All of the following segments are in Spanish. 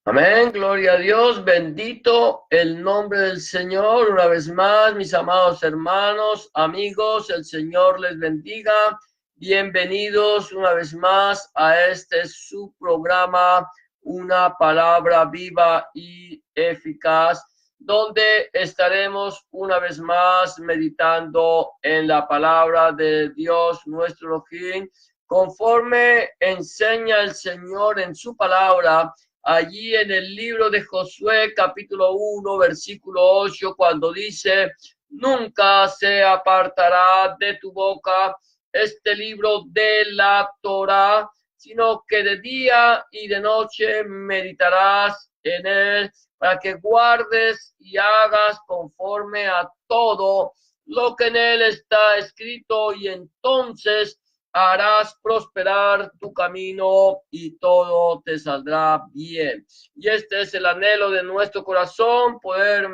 Amén, gloria a Dios, bendito el nombre del Señor. Una vez más, mis amados hermanos, amigos, el Señor les bendiga. Bienvenidos una vez más a este su programa, Una Palabra Viva y Eficaz, donde estaremos una vez más meditando en la palabra de Dios, nuestro Elohim, conforme enseña el Señor en su palabra allí en el libro de Josué, capítulo 1, versículo 8, cuando dice: nunca se apartará de tu boca este libro de la Torá, sino que de día y de noche meditarás en él, para que guardes y hagas conforme a todo lo que en él está escrito, y entonces harás prosperar tu camino y todo te saldrá bien. Y este es el anhelo de nuestro corazón, poder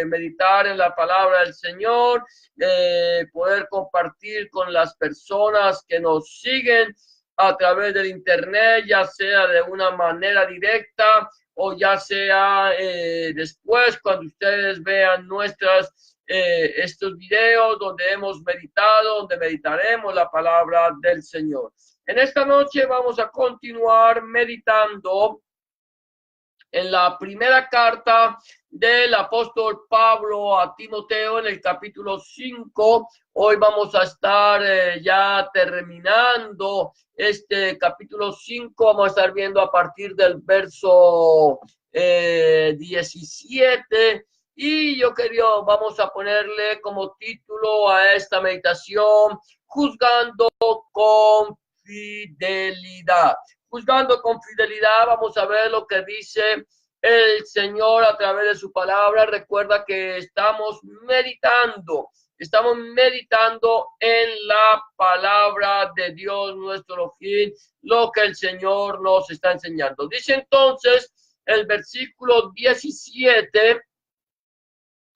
meditar en la palabra del Señor, poder compartir con las personas que nos siguen a través del internet, ya sea de una manera directa o ya sea después cuando ustedes vean estos videos donde hemos meditado, donde meditaremos la palabra del Señor. En esta noche vamos a continuar meditando en la primera carta del apóstol Pablo a Timoteo, en el capítulo 5. Hoy vamos a estar ya terminando este capítulo 5. Vamos a estar viendo a partir del verso 17. Y vamos a ponerle como título a esta meditación: juzgando con fidelidad. Juzgando con fidelidad. Vamos a ver lo que dice el Señor a través de su palabra. Recuerda que estamos meditando en la palabra de Dios, nuestro fin, lo que el Señor nos está enseñando. Dice entonces el versículo 17: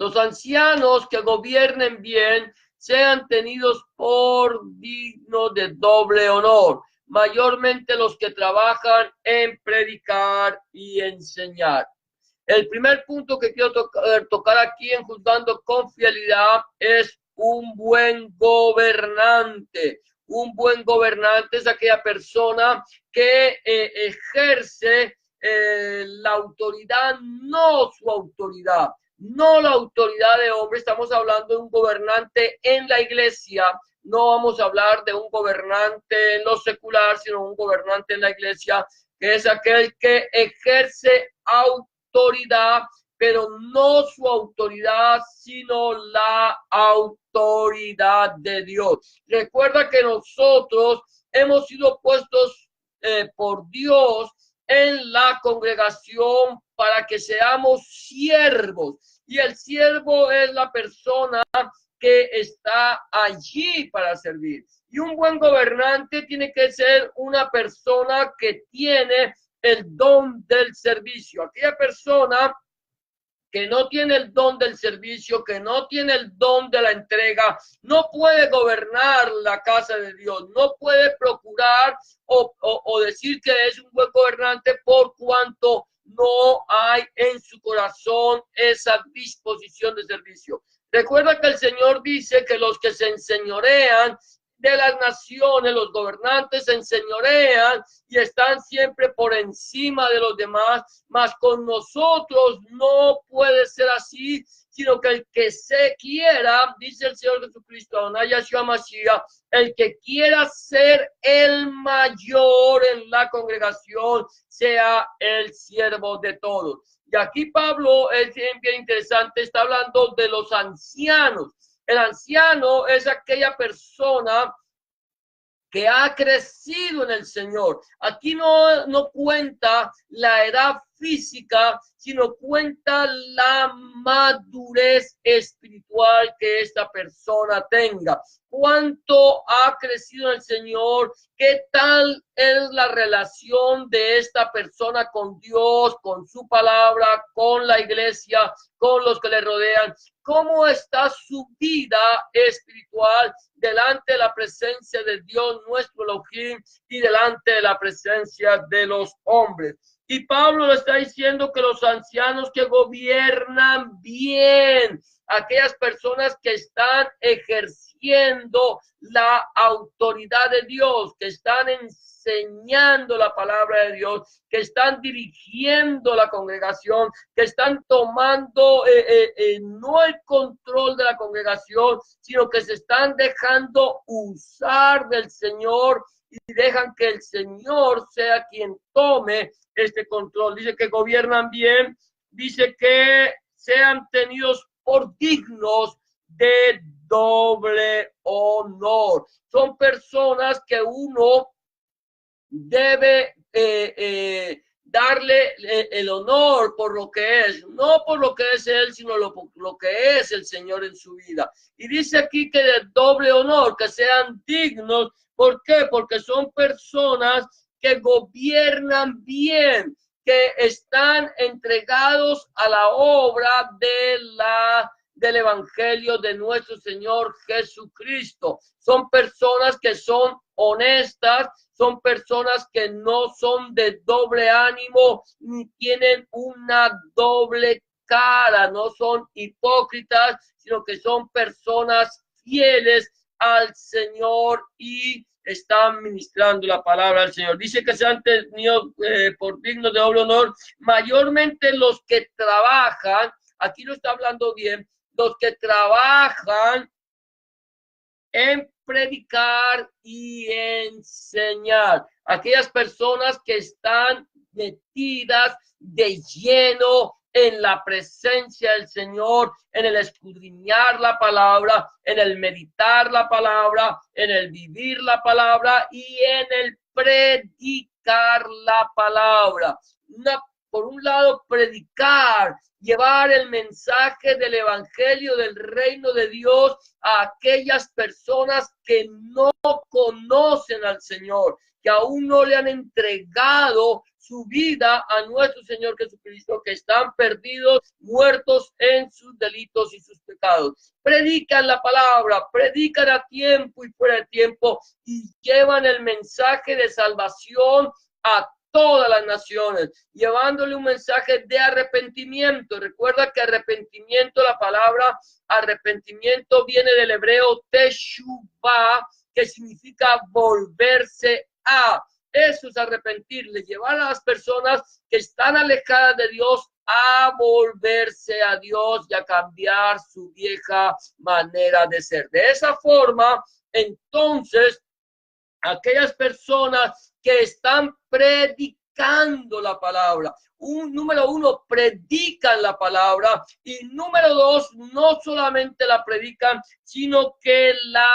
los ancianos que gobiernen bien sean tenidos por dignos de doble honor, mayormente los que trabajan en predicar y enseñar. El primer punto que quiero tocar aquí en Juzgando con Fidelidad es un buen gobernante. Un buen gobernante es aquella persona que ejerce la autoridad, no su autoridad, no la autoridad de hombre. Estamos hablando de un gobernante en la iglesia. No vamos a hablar de un gobernante en lo secular, sino un gobernante en la iglesia, que es aquel que ejerce autoridad, pero no su autoridad, sino la autoridad de Dios. Recuerda que nosotros hemos sido puestos por Dios en la congregación para que seamos siervos. Y el siervo es la persona que está allí para servir. Y un buen gobernante tiene que ser una persona que tiene el don del servicio. Aquella persona que no tiene el don del servicio, que no tiene el don de la entrega, no puede gobernar la casa de Dios, no puede procurar o decir que es un buen gobernante, por cuanto no hay en su corazón esa disposición de servicio. Recuerda que el Señor dice que los que se enseñorean de las naciones, los gobernantes se enseñorean y están siempre por encima de los demás, mas con nosotros no puede ser así, sino que el que se quiera, dice el Señor Jesucristo, Adonai Yahshua Mashiach, el que quiera ser el mayor en la congregación, sea el siervo de todos. Y aquí Pablo es bien interesante, está hablando de los ancianos. El anciano es aquella persona que ha crecido en el Señor. Aquí no cuenta la edad física, sino cuenta la madurez espiritual que esta persona tenga. Cuánto ha crecido el Señor, qué tal es la relación de esta persona con Dios, con su palabra, con la iglesia, con los que le rodean. ¿Cómo está su vida espiritual delante de la presencia de Dios, nuestro Elohim, y delante de la presencia de los hombres? Y Pablo le está diciendo que los ancianos que gobiernan bien, aquellas personas que están ejerciendo la autoridad de Dios, que están enseñando la palabra de Dios, que están dirigiendo la congregación, que están tomando no el control de la congregación, sino que se están dejando usar del Señor y dejan que el Señor sea quien tome este control. Dice que gobiernan bien, dice que sean tenidos por dignos de doble honor. Son personas que uno debe darle el honor por lo que es, no por lo que es él, sino lo que es el Señor en su vida. Y dice aquí que de doble honor, que sean dignos. ¿Por qué? Porque son personas que gobiernan bien, que están entregados a la obra del Evangelio de nuestro Señor Jesucristo. Son personas que son honestas, son personas que no son de doble ánimo, ni tienen una doble cara, no son hipócritas, sino que son personas fieles al Señor y están ministrando la palabra del Señor. Dice que se han tenido por dignos de doble honor, mayormente los que trabajan, aquí lo está hablando bien, los que trabajan en predicar y enseñar. Aquellas personas que están metidas de lleno en la presencia del Señor, en el escudriñar la palabra, en el meditar la palabra, en el vivir la palabra y en el predicar la palabra. Por un lado, predicar, llevar el mensaje del evangelio del reino de Dios a aquellas personas que no conocen al Señor, que aún no le han entregado su vida a nuestro Señor Jesucristo, que están perdidos, muertos en sus delitos y sus pecados. Predican la palabra, predican a tiempo y fuera de tiempo y llevan el mensaje de salvación a todas las naciones, llevándole un mensaje de arrepentimiento. Recuerda que arrepentimiento, la palabra arrepentimiento viene del hebreo teshuvah, que significa volverse a. Eso es arrepentirle, llevar a las personas que están alejadas de Dios a volverse a Dios y a cambiar su vieja manera de ser. De esa forma, entonces, aquellas personas que están predicando la palabra, número uno, predican la palabra y número dos, no solamente la predican, sino que la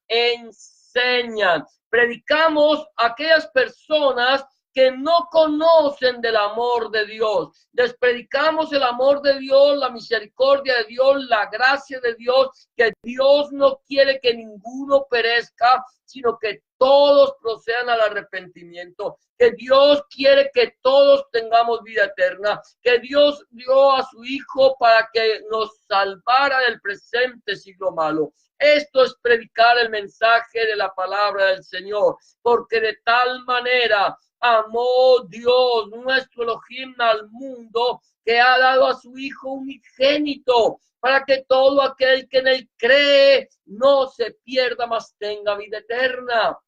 enseñan. Predicamos a aquellas personas que no conocen del amor de Dios. Les predicamos el amor de Dios, la misericordia de Dios, la gracia de Dios, que Dios no quiere que ninguno perezca, sino que todos procedan al arrepentimiento, que Dios quiere que todos tengamos vida eterna, que Dios dio a su Hijo para que nos salvara del presente siglo malo. Esto es predicar el mensaje de la palabra del Señor, porque de tal manera amó Dios, nuestro Elohim, al mundo, que ha dado a su Hijo unigénito, para que todo aquel que en él cree no se pierda, mas tenga vida eterna.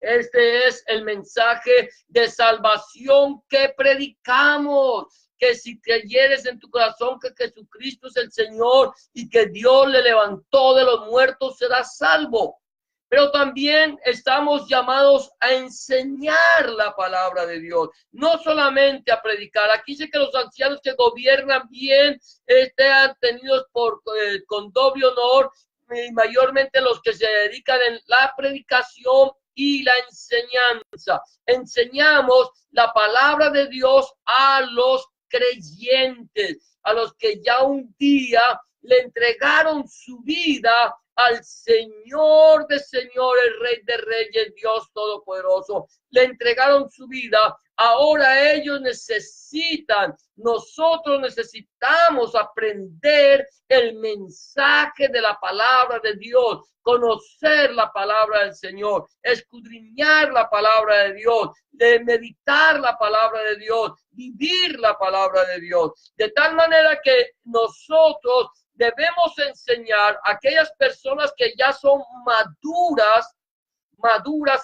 Este es el mensaje de salvación que predicamos, que si creyeres en tu corazón que Jesucristo es el Señor y que Dios le levantó de los muertos, serás salvo. Pero también estamos llamados a enseñar la palabra de Dios, no solamente a predicar. Aquí dice que los ancianos que gobiernan bien estén tenidos con doble honor, y mayormente los que se dedican en la predicación y la enseñanza. Enseñamos la palabra de Dios a los creyentes, a los que ya un día le entregaron su vida al Señor de señores, Rey de reyes, Dios todopoderoso. Le entregaron su vida Ahora ellos necesitan, nosotros necesitamos aprender el mensaje de la palabra de Dios, conocer la palabra del Señor, escudriñar la palabra de Dios, de meditar la palabra de Dios, vivir la palabra de Dios, de tal manera que nosotros debemos enseñar a aquellas personas que ya son maduras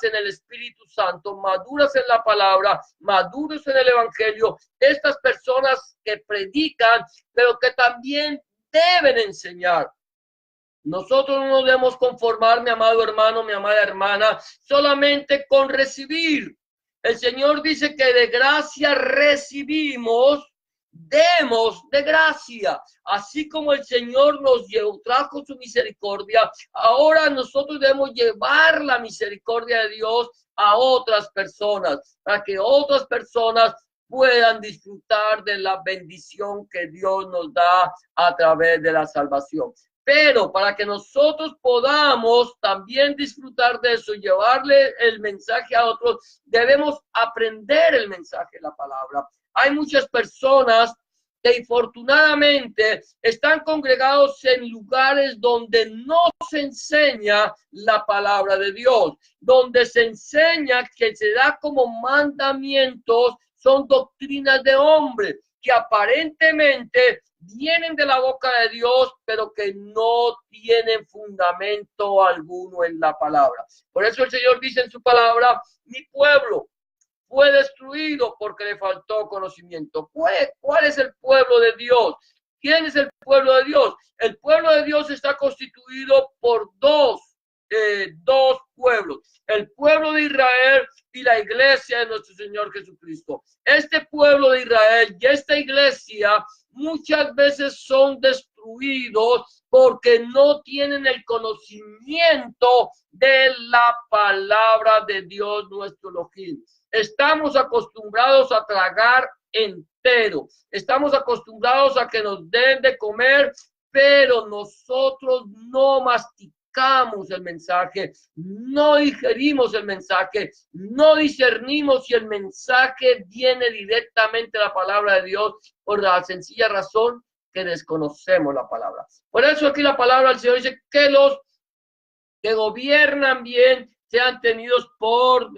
en el Espíritu Santo, maduras en la palabra, maduros en el Evangelio, estas personas que predican, pero que también deben enseñar. Nosotros no nos debemos conformar, mi amado hermano, mi amada hermana, solamente con recibir. El Señor dice que de gracia recibimos, demos de gracia. Así como el Señor nos trajo su misericordia, ahora nosotros debemos llevar la misericordia de Dios a otras personas, para que otras personas puedan disfrutar de la bendición que Dios nos da a través de la salvación. Pero para que nosotros podamos también disfrutar de eso, llevarle el mensaje a otros, debemos aprender el mensaje de la palabra. Hay muchas personas que infortunadamente están congregados en lugares donde no se enseña la palabra de Dios, donde se enseña que se da como mandamientos, son doctrinas de hombre que aparentemente vienen de la boca de Dios, pero que no tienen fundamento alguno en la palabra. Por eso el Señor dice en su palabra, mi pueblo fue destruido porque le faltó conocimiento. ¿Cuál es el pueblo de Dios? ¿Quién es el pueblo de Dios? El pueblo de Dios está constituido por dos pueblos. El pueblo de Israel y la iglesia de nuestro Señor Jesucristo. Este pueblo de Israel y esta iglesia muchas veces son destruidos porque no tienen el conocimiento de la palabra de Dios nuestro Elohim. Estamos acostumbrados a tragar entero. Estamos acostumbrados a que nos den de comer, pero nosotros no masticamos el mensaje, no digerimos el mensaje, no discernimos si el mensaje viene directamente de la palabra de Dios por la sencilla razón que desconocemos la palabra. Por eso aquí la palabra del Señor dice que los que gobiernan bien sean tenidos por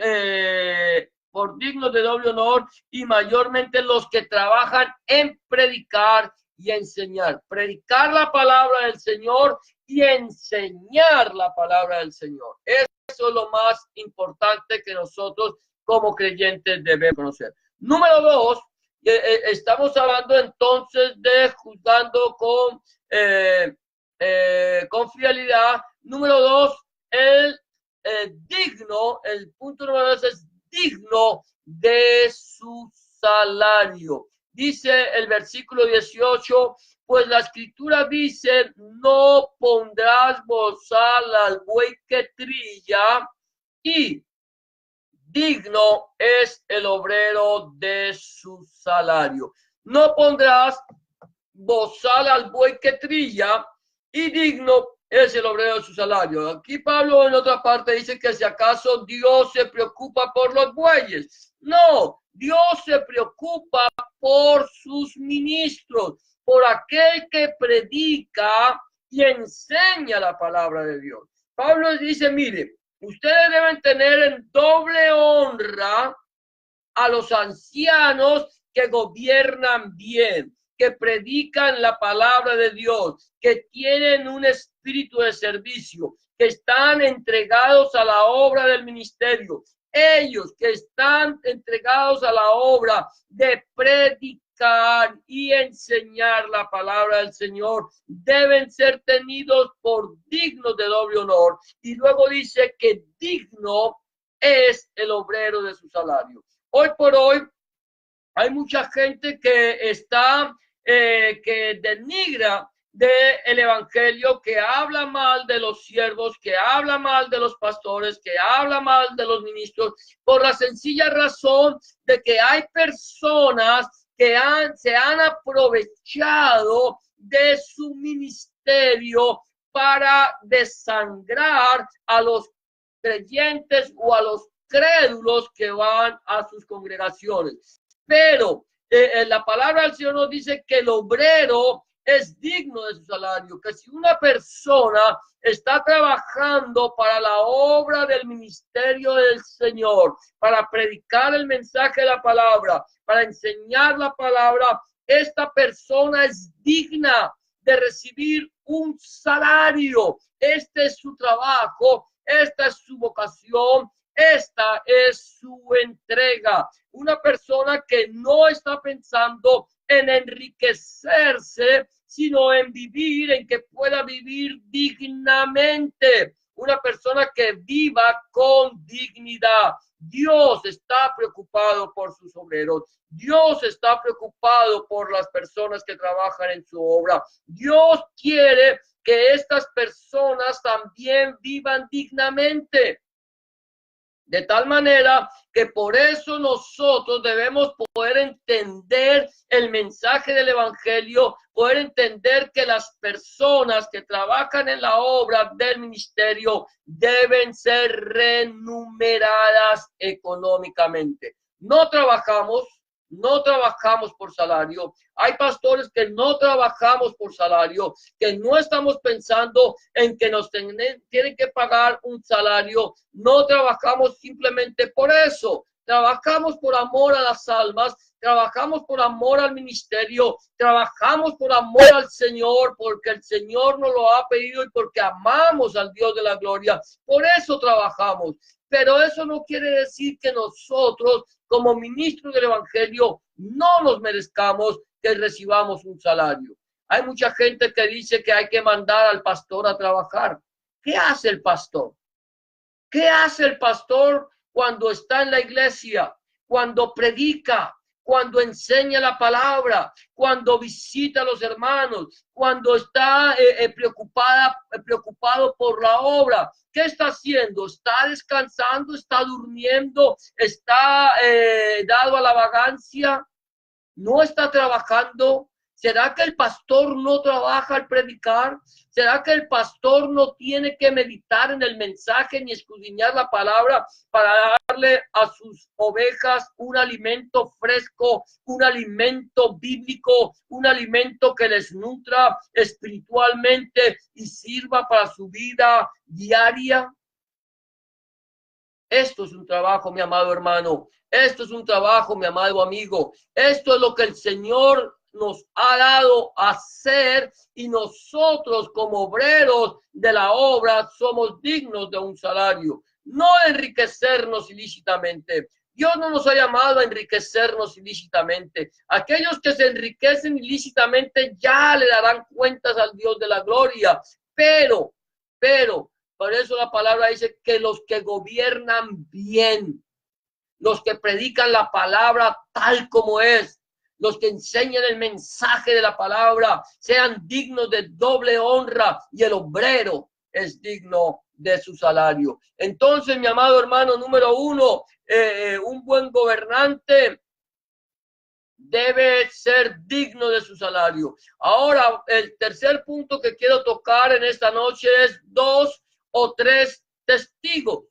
dignos de doble honor y mayormente los que trabajan en predicar y enseñar. Predicar la palabra del Señor y enseñar la palabra del Señor. Eso es lo más importante que nosotros como creyentes debemos conocer. Número 2, estamos hablando entonces de juzgando con fidelidad. Número 2, el digno, el punto número 2 es digno de su salario. Dice el versículo 18, pues la escritura dice, no pondrás bozal al buey que trilla, y digno es el obrero de su salario. No pondrás bozal al buey que trilla, y digno es el obrero de su salario. Aquí Pablo en otra parte dice que si acaso Dios se preocupa por los bueyes. No, Dios se preocupa por sus ministros, por aquel que predica y enseña la palabra de Dios. Pablo dice, mire, ustedes deben tener en doble honra a los ancianos que gobiernan bien, que predican la palabra de Dios, que tienen un espíritu de servicio, que están entregados a la obra del ministerio. Ellos que están entregados a la obra de predicar y enseñar la palabra del Señor deben ser tenidos por dignos de doble honor. Y luego dice que digno es el obrero de su salario. Hoy por hoy hay mucha gente que está, que denigra del evangelio, que habla mal de los siervos, que habla mal de los pastores, que habla mal de los ministros, por la sencilla razón de que hay personas que se han aprovechado de su ministerio para desangrar a los creyentes o a los incrédulos que van a sus congregaciones. Pero la palabra del Señor nos dice que el obrero es digno de su salario, que si una persona está trabajando para la obra del ministerio del Señor, para predicar el mensaje de la palabra, para enseñar la palabra, esta persona es digna de recibir un salario. Este es su trabajo, esta es su vocación, esta es su entrega. Una persona que no está pensando en enriquecerse, sino en vivir, en que pueda vivir dignamente. Una persona que viva con dignidad. Dios está preocupado por sus obreros. Dios está preocupado por las personas que trabajan en su obra. Dios quiere que estas personas también vivan dignamente. De tal manera que por eso nosotros debemos poder entender el mensaje del evangelio, poder entender que las personas que trabajan en la obra del ministerio deben ser remuneradas económicamente. No trabajamos por salario. Hay pastores que no trabajamos por salario, que no estamos pensando en que nos tienen que pagar un salario. No trabajamos simplemente por eso. Trabajamos por amor a las almas, trabajamos por amor al ministerio, trabajamos por amor al Señor, porque el Señor nos lo ha pedido y porque amamos al Dios de la gloria. Por eso trabajamos. Pero eso no quiere decir que nosotros, como ministros del evangelio, no nos merezcamos que recibamos un salario. Hay mucha gente que dice que hay que mandar al pastor a trabajar. ¿Qué hace el pastor? ¿Qué hace el pastor cuando está en la iglesia, cuando predica, cuando enseña la palabra, cuando visita a los hermanos, cuando está preocupado por la obra? ¿Qué está haciendo? ¿Está descansando? ¿Está durmiendo? ¿Está dado a la vagancia? ¿No está trabajando? ¿Será que el pastor no trabaja al predicar? ¿Será que el pastor no tiene que meditar en el mensaje ni escudriñar la palabra para darle a sus ovejas un alimento fresco, un alimento bíblico, un alimento que les nutra espiritualmente y sirva para su vida diaria? Esto es un trabajo, mi amado hermano. Esto es un trabajo, mi amado amigo. Esto es lo que el Señor nos ha dado a hacer, y nosotros como obreros de la obra somos dignos de un salario, no de enriquecernos ilícitamente. Dios no nos ha llamado a enriquecernos ilícitamente. Aquellos que se enriquecen ilícitamente ya le darán cuentas al Dios de la gloria. Pero, por eso la palabra dice que los que gobiernan bien, los que predican la palabra tal como es, los que enseñan el mensaje de la palabra, sean dignos de doble honra, y el obrero es digno de su salario. Entonces, mi amado hermano, número uno, un buen gobernante debe ser digno de su salario. Ahora, el tercer punto que quiero tocar en esta noche es 2 o 3 testigos.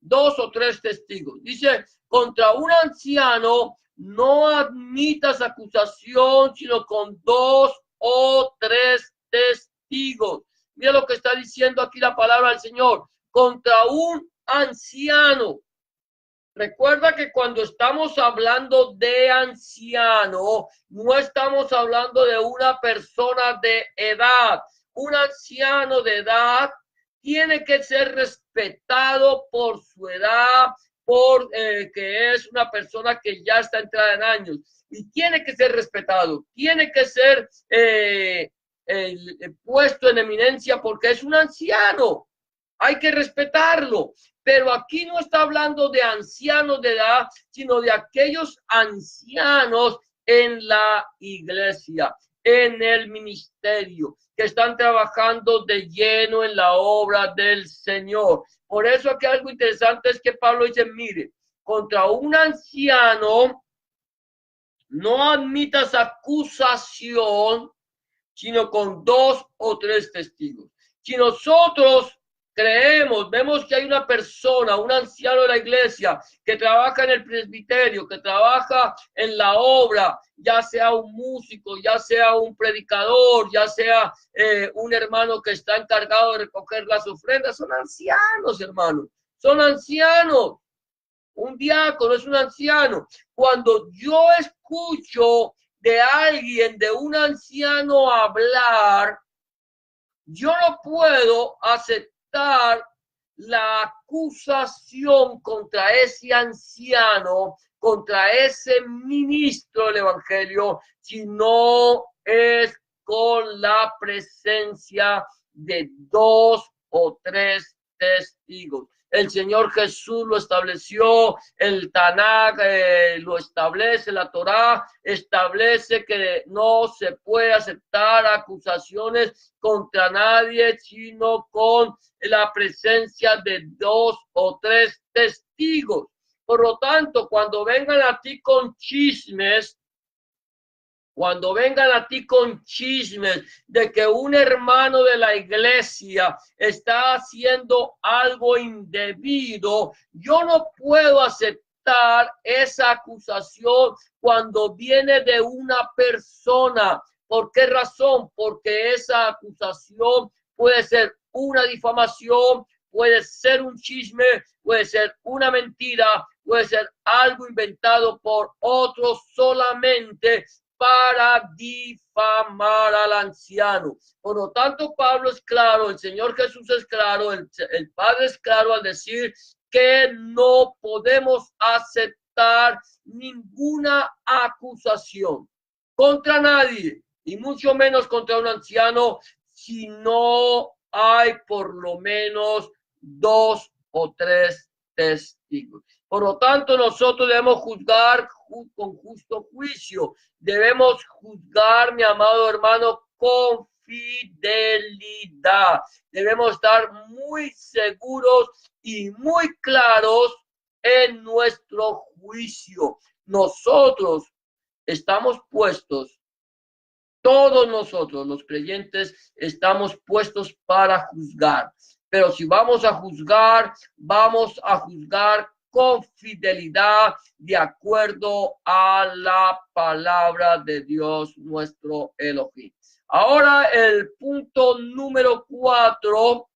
2 o 3 testigos. Dice, contra un anciano no admitas acusación, sino con 2 o 3 testigos. Mira lo que está diciendo aquí la palabra del Señor. Contra un anciano. Recuerda que cuando estamos hablando de anciano, no estamos hablando de una persona de edad. Un anciano de edad tiene que ser respetado por su edad, que es una persona que ya está entrada en años, y tiene que ser respetado, tiene que ser puesto en eminencia porque es un anciano. Hay que respetarlo. Pero aquí no está hablando de ancianos de edad, sino de aquellos ancianos en la iglesia, en el ministerio, que están trabajando de lleno en la obra del Señor. Por eso aquí algo interesante es que Pablo dice, mire, contra un anciano no admitas acusación, sino con 2 o 3 testigos. Si nosotros vemos que hay una persona, un anciano de la iglesia, que trabaja en el presbiterio, que trabaja en la obra, ya sea un músico, ya sea un predicador, ya sea un hermano que está encargado de recoger las ofrendas, son ancianos, hermanos, son ancianos. Un diácono es un anciano. Cuando yo escucho de alguien, de un anciano hablar, yo no puedo aceptar la acusación contra ese anciano, contra ese ministro del evangelio, si no es con la presencia de 2 o 3 testigos. El Señor Jesús lo estableció, el Tanakh lo establece, la Torá establece que no se puede aceptar acusaciones contra nadie, sino con la presencia de 2 o 3 testigos. Por lo tanto, cuando vengan a ti con chismes, de que un hermano de la iglesia está haciendo algo indebido, yo no puedo aceptar esa acusación cuando viene de una persona. ¿Por qué razón? Porque esa acusación puede ser una difamación, puede ser un chisme, puede ser una mentira, puede ser algo inventado por otros solamente para difamar al anciano. Por lo tanto, Pablo es claro, el Señor Jesús es claro, el Padre es claro al decir que no podemos aceptar ninguna acusación contra nadie, y mucho menos contra un anciano, si no hay por lo menos 2 o 3 testigos. Por lo tanto, nosotros debemos juzgar con justo juicio. Debemos juzgar, mi amado hermano, con fidelidad. Debemos estar muy seguros y muy claros en nuestro juicio. Nosotros estamos puestos, todos nosotros los creyentes estamos puestos para juzgar. Pero si vamos a juzgar con fidelidad, de acuerdo a la palabra de Dios, nuestro Elohim. Ahora el punto número 4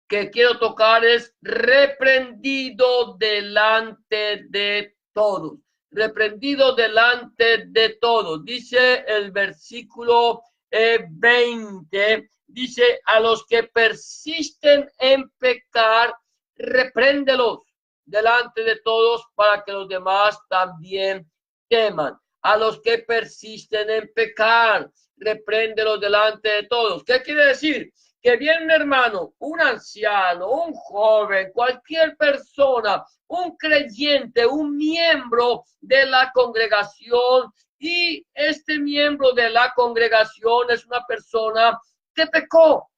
que quiero tocar es reprendido delante de todos. Reprendido delante de todos. Dice el versículo 20, dice, a los que persisten en pecar, repréndelos delante de todos para que los demás también teman. A los que persisten en pecar, repréndelos delante de todos. ¿Qué quiere decir? Que viene un hermano, un anciano, un joven, cualquier persona, un creyente, un miembro de la congregación, y este miembro de la congregación es una persona que pecó.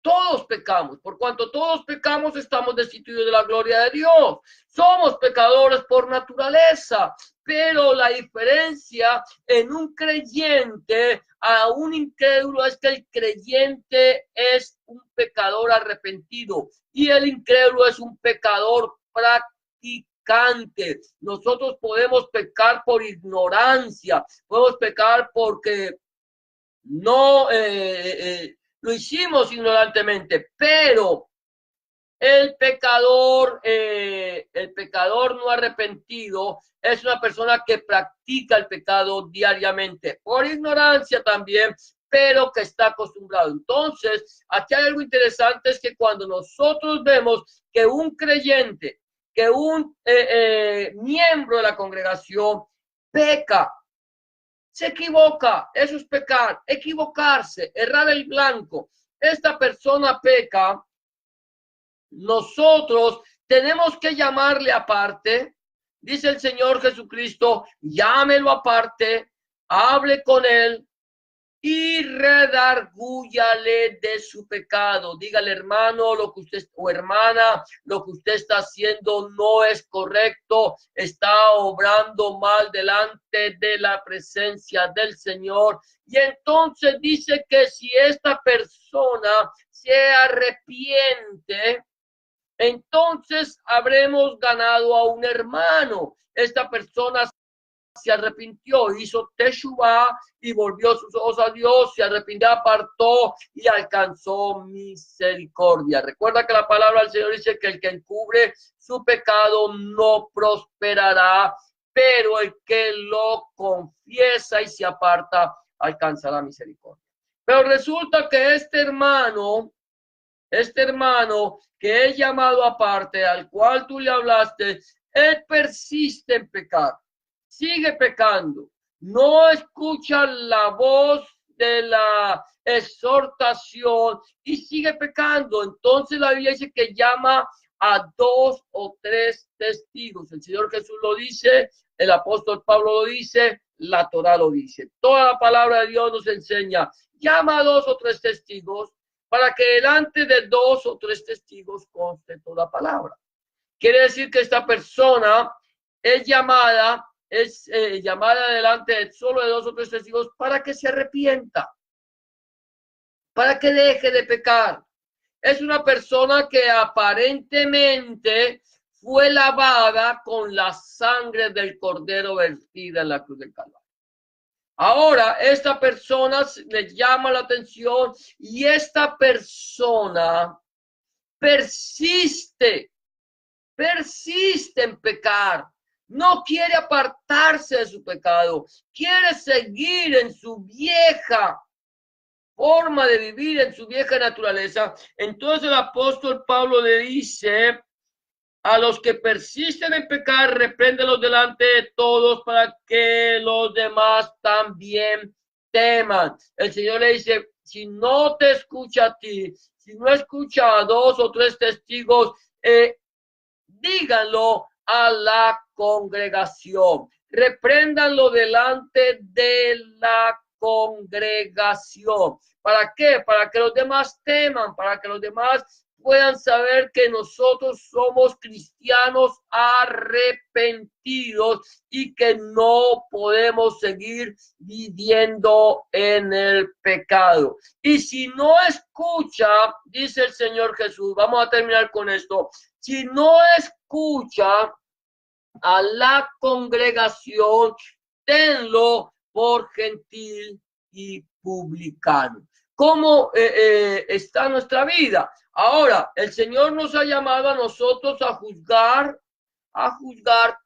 Todos pecamos, por cuanto todos pecamos estamos destituidos de la gloria de Dios. Somos pecadores por naturaleza, pero la diferencia en un creyente a un incrédulo es que el creyente es un pecador arrepentido y el incrédulo es un pecador practicante. Nosotros podemos pecar por ignorancia, podemos pecar porque no lo hicimos ignorantemente, pero el pecador no arrepentido es una persona que practica el pecado diariamente, por ignorancia también, pero que está acostumbrado. Entonces, aquí hay algo interesante, es que cuando nosotros vemos que un creyente, que un miembro de la congregación peca, se equivoca, eso es pecar, equivocarse, errar el blanco. Esta persona peca, nosotros tenemos que llamarle aparte. Dice el Señor Jesucristo, llámelo aparte, hable con él y redargúyale de su pecado. Dígale, hermano, lo que usted, o hermana, lo que usted está haciendo no es correcto, está obrando mal delante de la presencia del Señor. Y entonces dice que si esta persona se arrepiente, entonces habremos ganado a un hermano. Esta persona se arrepintió, hizo teshuvá y volvió sus ojos a Dios, se arrepintió, apartó y alcanzó misericordia. Recuerda que la palabra del Señor dice que el que encubre su pecado no prosperará, pero el que lo confiesa y se aparta alcanzará misericordia. Pero resulta que este hermano que es llamado aparte, al cual tú le hablaste, él persiste en pecar, sigue pecando, no escucha la voz de la exhortación y sigue pecando. Entonces la Biblia dice que llama a 2 o 3 testigos. El Señor Jesús lo dice, el apóstol Pablo lo dice, la Torá lo dice. Toda la palabra de Dios nos enseña, llama a 2 o 3 testigos para que delante de 2 o 3 testigos conste toda palabra. Quiere decir que esta persona es llamada delante de solo de 2 o 3 testigos para que se arrepienta, para que deje de pecar. Es una persona que aparentemente fue lavada con la sangre del Cordero vertida en la cruz del Calvario. Ahora, esta persona le llama la atención y esta persona persiste en pecar. No quiere apartarse de su pecado, quiere seguir en su vieja forma de vivir, en su vieja naturaleza. Entonces el apóstol Pablo le dice a los que persisten en pecar, repréndelos delante de todos para que los demás también teman. El Señor le dice, si no te escucha a ti, si no escucha a 2 o 3 testigos, díganlo a la congregación, repréndanlo delante de la congregación. ¿Para qué? Para que los demás teman, para que los demás puedan saber que nosotros somos cristianos arrepentidos y que no podemos seguir viviendo en el pecado. Y si no escucha, dice el Señor Jesús, vamos a terminar con esto, si no escucha a la congregación, tenlo por gentil y publicano. ¿Cómo está nuestra vida? Ahora, el Señor nos ha llamado a nosotros a juzgar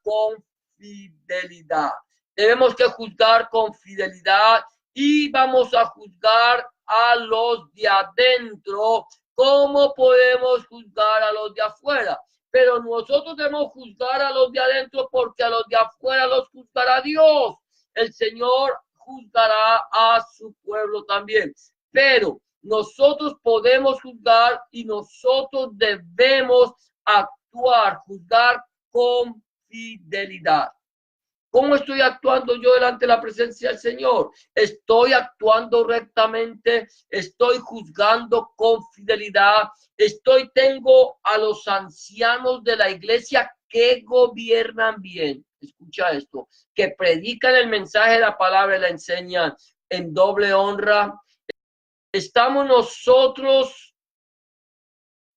con fidelidad. Debemos que juzgar con fidelidad y vamos a juzgar a los de adentro. ¿Cómo podemos juzgar a los de afuera? Pero nosotros debemos juzgar a los de adentro porque a los de afuera los juzgará Dios. El Señor juzgará a su pueblo también. Pero nosotros podemos juzgar y nosotros debemos juzgar con fidelidad. ¿Cómo estoy actuando yo delante de la presencia del Señor? ¿Estoy actuando rectamente? ¿Estoy juzgando con fidelidad? Tengo a los ancianos de la iglesia que gobiernan bien. Escucha esto, que predican el mensaje de la palabra y la enseñan en doble honra. ¿Estamos nosotros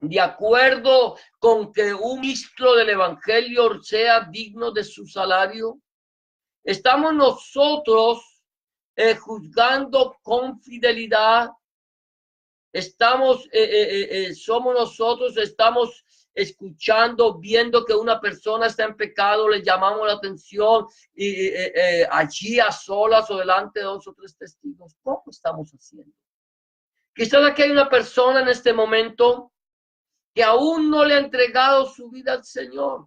de acuerdo con que un ministro del evangelio sea digno de su salario? ¿Estamos nosotros juzgando con fidelidad? Estamos escuchando, viendo que una persona está en pecado, le llamamos la atención y allí a solas o delante de 2 o 3 testigos. ¿Cómo estamos haciendo? Quizás aquí hay una persona en este momento que aún no le ha entregado su vida al Señor.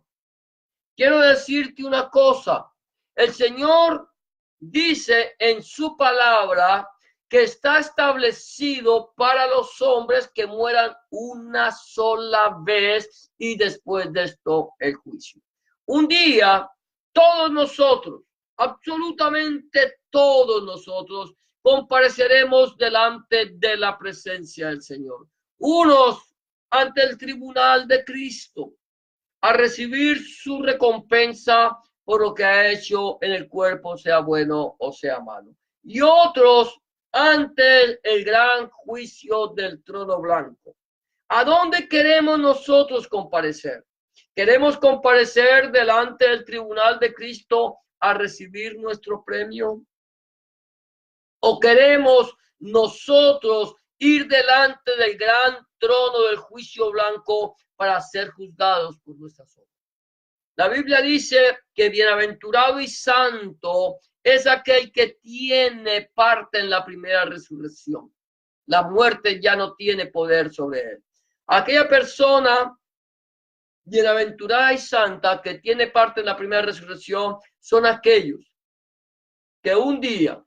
Quiero decirte una cosa. El Señor dice en su palabra que está establecido para los hombres que mueran una sola vez y después de esto el juicio. Un día, todos nosotros, absolutamente todos nosotros, compareceremos delante de la presencia del Señor. Unos ante el tribunal de Cristo a recibir su recompensa por lo que ha hecho en el cuerpo, sea bueno o sea malo. Y otros ante el gran juicio del trono blanco. ¿A dónde queremos nosotros comparecer? ¿Queremos comparecer delante del tribunal de Cristo a recibir nuestro premio? ¿O queremos nosotros ir delante del gran trono del juicio blanco para ser juzgados por nuestras obras? La Biblia dice que bienaventurado y santo es aquel que tiene parte en la primera resurrección. La muerte ya no tiene poder sobre él. Aquella persona bienaventurada y santa que tiene parte en la primera resurrección son aquellos que un día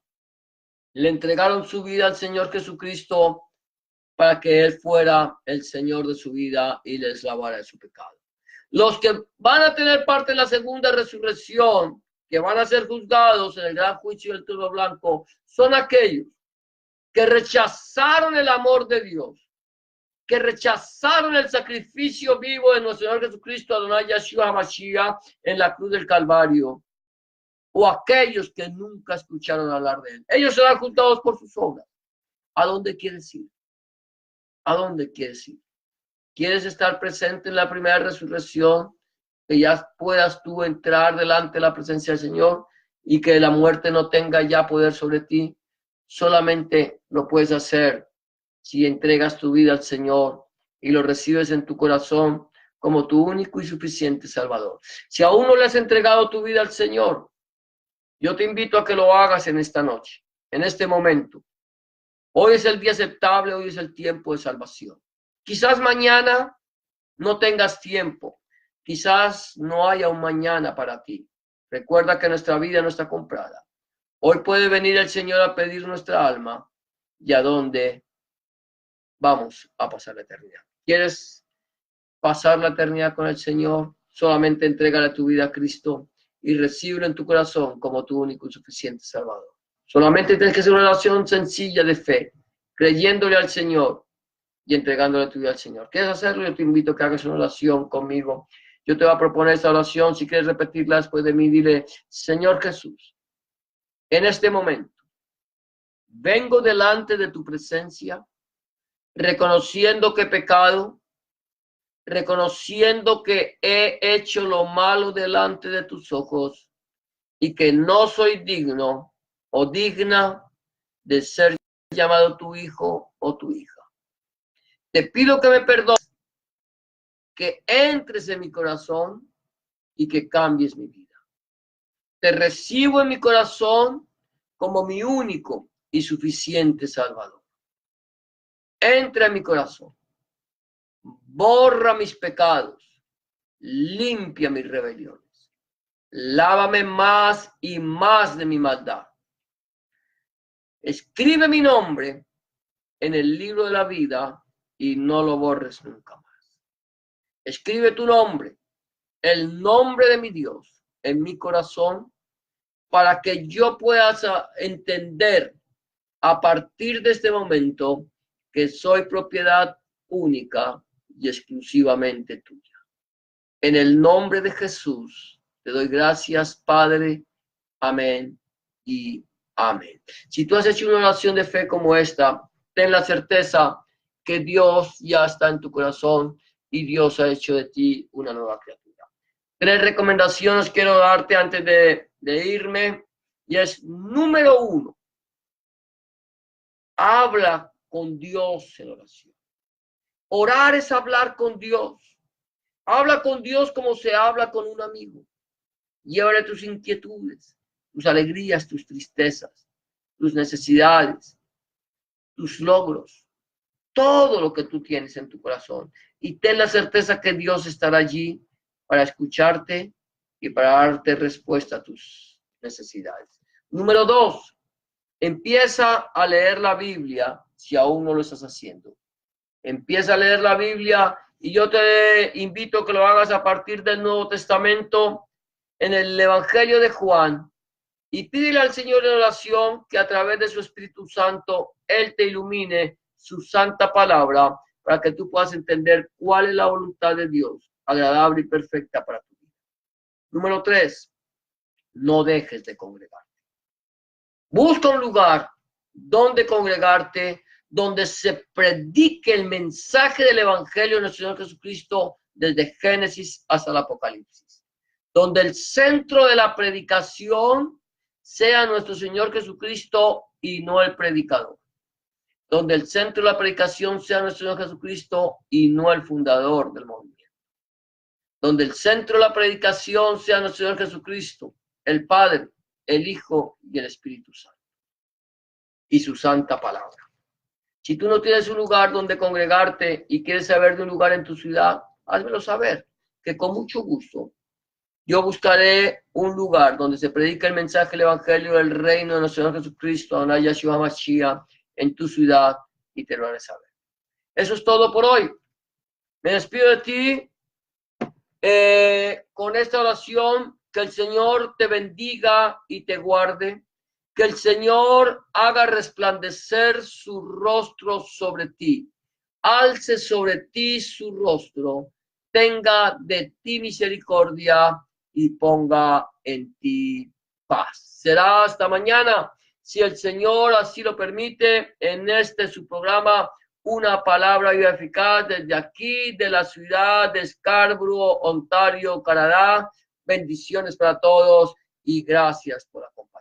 le entregaron su vida al Señor Jesucristo para que Él fuera el Señor de su vida y les lavara de su pecado. Los que van a tener parte en la segunda resurrección, que van a ser juzgados en el gran juicio del trono blanco, son aquellos que rechazaron el amor de Dios, que rechazaron el sacrificio vivo de nuestro Señor Jesucristo, Adonai Yeshua HaMashiach, en la cruz del Calvario, o aquellos que nunca escucharon hablar de Él. Ellos serán juzgados por sus obras. ¿A dónde quieres ir? ¿A dónde quieres ir? ¿Quieres estar presente en la primera resurrección? Que ya puedas tú entrar delante de la presencia del Señor y que la muerte no tenga ya poder sobre ti. Solamente lo puedes hacer si entregas tu vida al Señor y lo recibes en tu corazón como tu único y suficiente Salvador. Si aún no le has entregado tu vida al Señor, yo te invito a que lo hagas en esta noche, en este momento. Hoy es el día aceptable, hoy es el tiempo de salvación. Quizás mañana no tengas tiempo, quizás no haya un mañana para ti. Recuerda que nuestra vida no está comprada. Hoy puede venir el Señor a pedir nuestra alma y a dónde vamos a pasar la eternidad. ¿Quieres pasar la eternidad con el Señor? Solamente entrégale tu vida a Cristo y recíbelo en tu corazón como tu único y suficiente Salvador. Solamente tienes que hacer una oración sencilla de fe, creyéndole al Señor y entregándole tu vida al Señor. ¿Quieres hacerlo? Yo te invito a que hagas una oración conmigo. Yo te voy a proponer esta oración. Si quieres repetirla después de mí, dile: Señor Jesús, en este momento vengo delante de tu presencia, reconociendo que he pecado, reconociendo que he hecho lo malo delante de tus ojos y que no soy digno o digna de ser llamado tu hijo o tu hija. Te pido que me perdones, que entres en mi corazón y que cambies mi vida. Te recibo en mi corazón como mi único y suficiente Salvador. Entra en mi corazón, borra mis pecados, limpia mis rebeliones, lávame más y más de mi maldad. Escribe mi nombre en el libro de la vida y no lo borres nunca más. Escribe tu nombre, el nombre de mi Dios, en mi corazón, para que yo pueda entender a partir de este momento que soy propiedad única y exclusivamente tuya. En el nombre de Jesús te doy gracias, Padre. Amén y amén. Si tú has hecho una oración de fe como esta, ten la certeza que Dios ya está en tu corazón y Dios ha hecho de ti una nueva criatura. 3 recomendaciones quiero darte antes de irme, y es: número 1, habla con Dios en oración. Orar es hablar con Dios. Habla con Dios como se habla con un amigo. Llévale tus inquietudes, tus alegrías, tus tristezas, tus necesidades, tus logros, todo lo que tú tienes en tu corazón. Y ten la certeza que Dios estará allí para escucharte y para darte respuesta a tus necesidades. Número 2, empieza a leer la Biblia si aún no lo estás haciendo. Empieza a leer la Biblia y yo te invito a que lo hagas a partir del Nuevo Testamento en el Evangelio de Juan. Y pídele al Señor en oración que a través de su Espíritu Santo Él te ilumine su santa palabra para que tú puedas entender cuál es la voluntad de Dios, agradable y perfecta para tu vida. Número 3, no dejes de congregarte. Busca un lugar donde congregarte, donde se predique el mensaje del Evangelio de nuestro Señor Jesucristo desde Génesis hasta el Apocalipsis. Donde el centro de la predicación sea nuestro Señor Jesucristo y no el predicador. Donde el centro de la predicación sea nuestro Señor Jesucristo y no el fundador del movimiento. Donde el centro de la predicación sea nuestro Señor Jesucristo, el Padre, el Hijo y el Espíritu Santo. Y su santa palabra. Si tú no tienes un lugar donde congregarte y quieres saber de un lugar en tu ciudad, házmelo saber, que con mucho gusto yo buscaré un lugar donde se predica el mensaje del Evangelio del Reino de nuestro Señor Jesucristo, Adonai Yahshua Mashiach, en tu ciudad y te lo haré saber. Eso es todo por hoy. Me despido de ti con esta oración, que el Señor te bendiga y te guarde. Que el Señor haga resplandecer su rostro sobre ti, alce sobre ti su rostro, tenga de ti misericordia y ponga en ti paz. Será hasta mañana, si el Señor así lo permite, en su programa, Una Palabra Viva Eficaz, desde aquí, de la ciudad de Scarborough, Ontario, Canadá. Bendiciones para todos y gracias por acompañarnos.